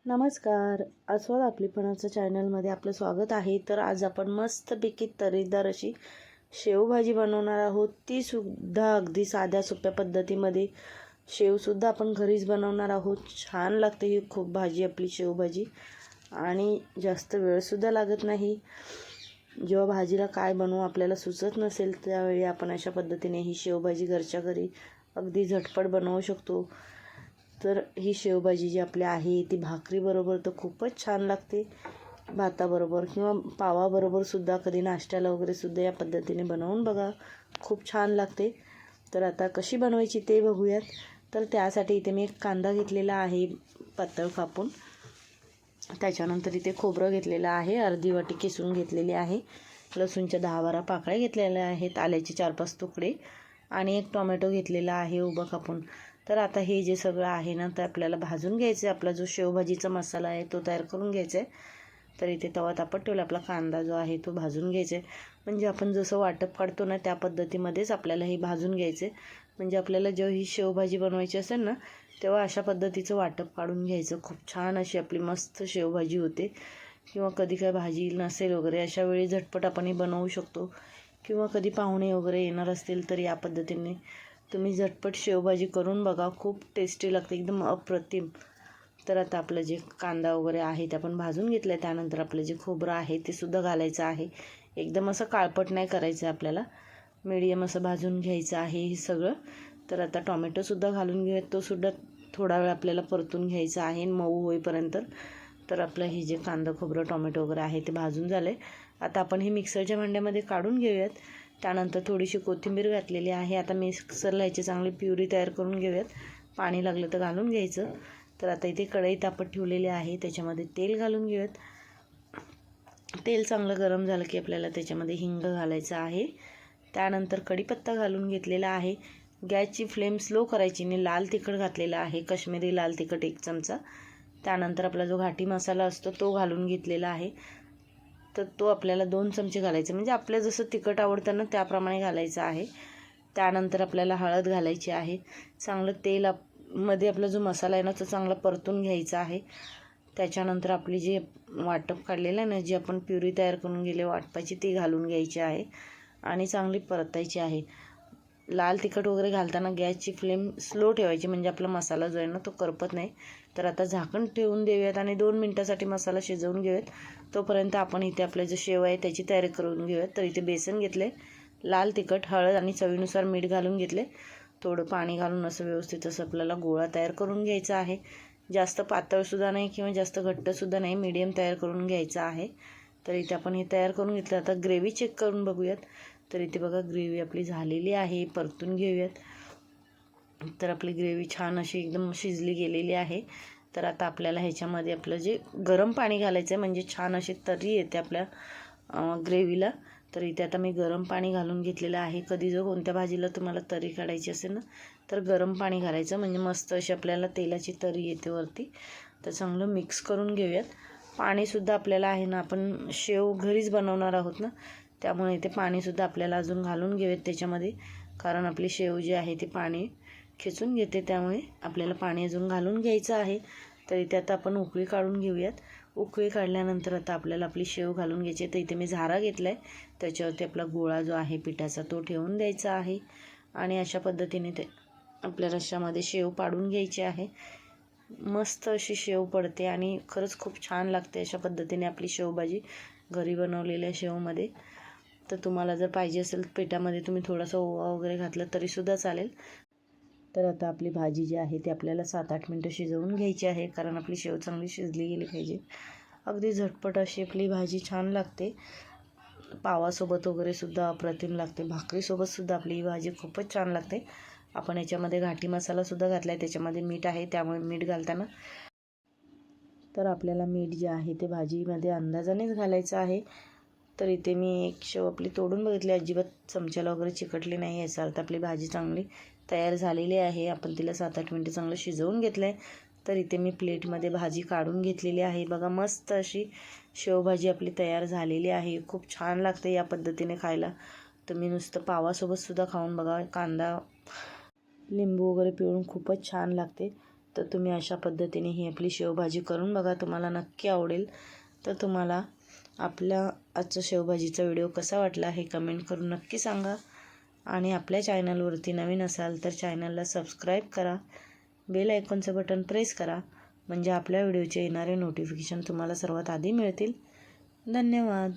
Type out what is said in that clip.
नमस्कार. अस्वल आपलीपणाचं चॅनलमध्ये आपलं स्वागत आहे. तर आज आपण मस्तपैकी तर्रीदार अशी शेवभाजी बनवणार आहोत. ती सुद्धा अगदी साध्या सोप्या पद्धतीमध्ये. शेवसुद्धा आपण घरीच बनवणार आहोत. छान लागते ही खूप भाजी आपली शेवभाजी आणि जास्त वेळसुद्धा लागत नाही. जेव्हा भाजीला काय बनवू आपल्याला सुचत नसेल त्यावेळी आपण अशा पद्धतीने ही शेवभाजी घरच्या घरी अगदी झटपट बनवू शकतो. तर ही शेवभाजी जी आपली आहे ती भाकरीबरोबर तर खूपच छान लागते, भाताबरोबर किंवा पावाबरोबरसुद्धा, कधी नाश्त्याला वगैरेसुद्धा या पद्धतीने बनवून बघा, खूप छान लागते. तर आता कशी बनवायची ते बघूयात. तर त्यासाठी इथे मी एक कांदा घेतलेला आहे पातळ कापून. त्याच्यानंतर इथे खोबरं घेतलेलं आहे, अर्धी वाटी किसून घेतलेली आहे. लसूणच्या 10-12 पाकळ्या घेतलेल्या आहेत, आल्याचे 4-5 तुकडे आणि एक टोमॅटो घेतलेला आहे उभं कापून. तर आता हे जे सगळं आहे ना ते आपल्याला भाजून घ्यायचं आहे. आपला जो शेवभाजीचा मसाला आहे तो तयार करून घ्यायचा आहे. तर इथे तवा तापत ठेवला, आपला कांदा जो आहे तो भाजून घ्यायचा आहे. म्हणजे आपण जसं वाटप काढतो ना त्या पद्धतीमध्येच आपल्याला हे भाजून घ्यायचं आहे. म्हणजे आपल्याला जेव्हा ही शेवभाजी बनवायची असेल ना तेव्हा अशा पद्धतीचं वाटप काढून घ्यायचं. खूप छान अशी आपली मस्त शेवभाजी होते. किंवा कधी काय भाजी नसेल वगैरे अशा वेळी झटपट आपण ही बनवू शकतो. किंवा कधी पाहुणे वगैरे येणार असतील तर या पद्धतीने तुम्ही झटपट शेवभाजी करून बघा, खूप टेस्टी लागते, एकदम अप्रतिम. तर आता आपलं जे कांदा वगैरे आहे ते आपण भाजून घेतलं आहे. त्यानंतर आपलं जे खोबरं आहे ते सुद्धा घालायचं आहे. एकदम असं काळपट नाही करायचं आहे आपल्याला, मीडियम असं भाजून घ्यायचं आहे हे सगळं. तर आता टोमॅटोसुद्धा घालून घेऊयात, तोसुद्धा थोडा वेळ आपल्याला परतून घ्यायचा आहे मऊ होईपर्यंत. तर आपलं हे जे कांदा खोबरं टोमॅटो वगैरे आहे ते भाजून झालं आहे. आता आपण हे मिक्सरच्या भांड्यामध्ये काढून घेऊयात. त्यानंतर थोडीशी कोथिंबीर घातलेली आहे. आता मिक्सरला याची चांगली प्युरी तयार करून घेऊयात. पाणी लागलं तर घालून घ्यायचं. तर आता इथे कढई तापत ठेवलेली आहे, त्याच्यामध्ये तेल घालून घेऊयात. तेल चांगलं गरम झालं की आपल्याला त्याच्यामध्ये हिंग घालायचं आहे. त्यानंतर कढीपत्ता घालून घेतलेला आहे. गॅसची फ्लेम स्लो करायची आणि लाल तिखट घातलेला आहे, काश्मीरी लाल तिखट 1 चमचा. त्यानंतर आपला जो घाटी मसाला असतो तो घालून घेतलेला आहे. तर तो आपल्याला 2 चमचे घालायचा, म्हणजे आपल्या जसं तिखट आवडतं ना त्याप्रमाणे घालायचं आहे. त्यानंतर आपल्याला हळद घालायची आहे. चांगलं तेलामध्ये आपला जो मसाला आहे ना तो चांगला परतून घ्यायचा आहे. त्याच्यानंतर आपली जी वाटप काढलेलं आहे ना, जी आपण प्युरी तयार करून गेले वाटपाची, ती घालून घ्यायची आहे आणि चांगली परतायची आहे. लाल तिखट वगैरे घालताना गॅसची फ्लेम स्लो ठेवायची, म्हणजे आपला मसाला जो आहे ना तो करपत नाही. तर आता झाकण ठेवून देऊयात आणि 2 मिनटासाठी मसाला शिजवून घेऊयात. तोपर्यंत आपण इथे आपलं जे शेव आहे त्याची तयारी करून घेऊयात. तर इथे बेसन घेतले, लाल तिखट, हळद आणि चवीनुसार मीठ घालून घेतले. थोडं पाणी घालून असं व्यवस्थित असं आपल्याला गोळा तयार करून घ्यायचा आहे. जास्त पातळसुद्धा नाही किंवा जास्त घट्टसुद्धा नाही, मीडियम तयार करून घ्यायचा आहे. तर इथे आपण हे तयार करून घेतलं. आता ग्रेव्ही चेक करून बघूयात. तर इथे बघा ग्रेव्ही आपली झालेली आहे, परतून घेऊयात. तर आपली ग्रेव्ही छान अशी एकदम शिजली गेलेली आहे. तर आता आपल्याला ह्याच्यामध्ये आपलं जे गरम पाणी घालायचं आहे, म्हणजे छान अशी तर्री येते आपल्या ग्रेव्हीला. तर इथे आता मी गरम पाणी घालून घेतलेलं आहे. कधी जर कोणत्या भाजीला तुम्हाला तर्री काढायची असेल ना तर गरम पाणी घालायचं, म्हणजे मस्त अशी आपल्याला तेलाची तर्री येते वरती. तर चांगलं मिक्स करून घेऊयात. पाणीसुद्धा आपल्याला आहे ना, आपण शेव घरीच बनवणार आहोत ना, त्यामुळे इथे पाणीसुद्धा आपल्याला अजून घालून घेऊयात त्याच्यामध्ये, कारण आपली शेव जी आहे ती पाणी खेचून घेते, त्यामुळे आपल्याला पाणी अजून घालून घ्यायचं आहे. तर इथे आता आपण उकळी काढून घेऊयात. उकळी काढल्यानंतर आता आपल्याला आपली शेव घालून घ्यायची. तर इथे मी झारा घेतला आहे, त्याच्यावरती आपला गोळा जो आहे पिठाचा तो ठेवून द्यायचा आहे आणि अशा पद्धतीने ते आपल्या रश्श्यामध्ये शेव पाडून घ्यायची आहे. मस्त अशी शेव पडते आणि खरंच खूप छान लागते अशा पद्धतीने आपली शेवभाजी घरी बनवलेल्या शेवमध्ये. तर तुम्हाला जर पाहिजे असेल पिठामध्ये तुम्ही थोडासा ओवा वगैरे घातला तरीसुद्धा चालेल. तर आता आपली भाजी जी आहे ती आपल्याला 7-8 मिनटं शिजवून घ्यायची आहे, कारण आपली शेव चांगली शिजली गेली पाहिजे. अगदी झटपट अशी आपली भाजी छान लागते. पावासोबत वगैरेसुद्धा अप्रतिम लागते, भाकरीसोबतसुद्धा आपली ही भाजी खूपच छान लागते. आपण याच्यामध्ये घाटी मसालासुद्धा घातला आहे, त्याच्यामध्ये मीठ आहे, त्यामुळे मीठ घालताना तर आपल्याला मीठ जे आहे ते भाजीमध्ये अंदाजानेच घालायचं आहे. तर इथे मी एक शेव आपली तोडून बघितली, अजिबात चमच्याला वगैरे चिकटली नाही, याचा अर्थ आपली भाजी चांगली तयार झालेली आहे. आपण तिला 7-8 मिनटं चांगलं शिजवून घेतलं आहे. तर इथे मी प्लेटमध्ये भाजी काढून घेतलेली आहे. बघा मस्त अशी शेवभाजी आपली तयार झालेली आहे. खूप छान लागते या पद्धतीने खायला. तुम्ही नुसतं पावासोबतसुद्धा खाऊन बघा, कांदा लिंबू वगैरे पिळून खूपच छान लागते. तर तुम्ही अशा पद्धतीने ही आपली शेवभाजी करून बघा, तुम्हाला नक्की आवडेल. तर तुम्हाला आपल्या आजचा शेवभाजीचा व्हिडिओ कसा वाटला हे कमेंट करून नक्की सांगा. आणि आपल्या चॅनलवरती नवीन असाल तर चॅनलला सबस्क्राईब करा, बेल आयकॉनचं बटन प्रेस करा, म्हणजे आपल्या व्हिडिओचे येणारे नोटिफिकेशन तुम्हाला सर्वात आधी मिळतील. धन्यवाद.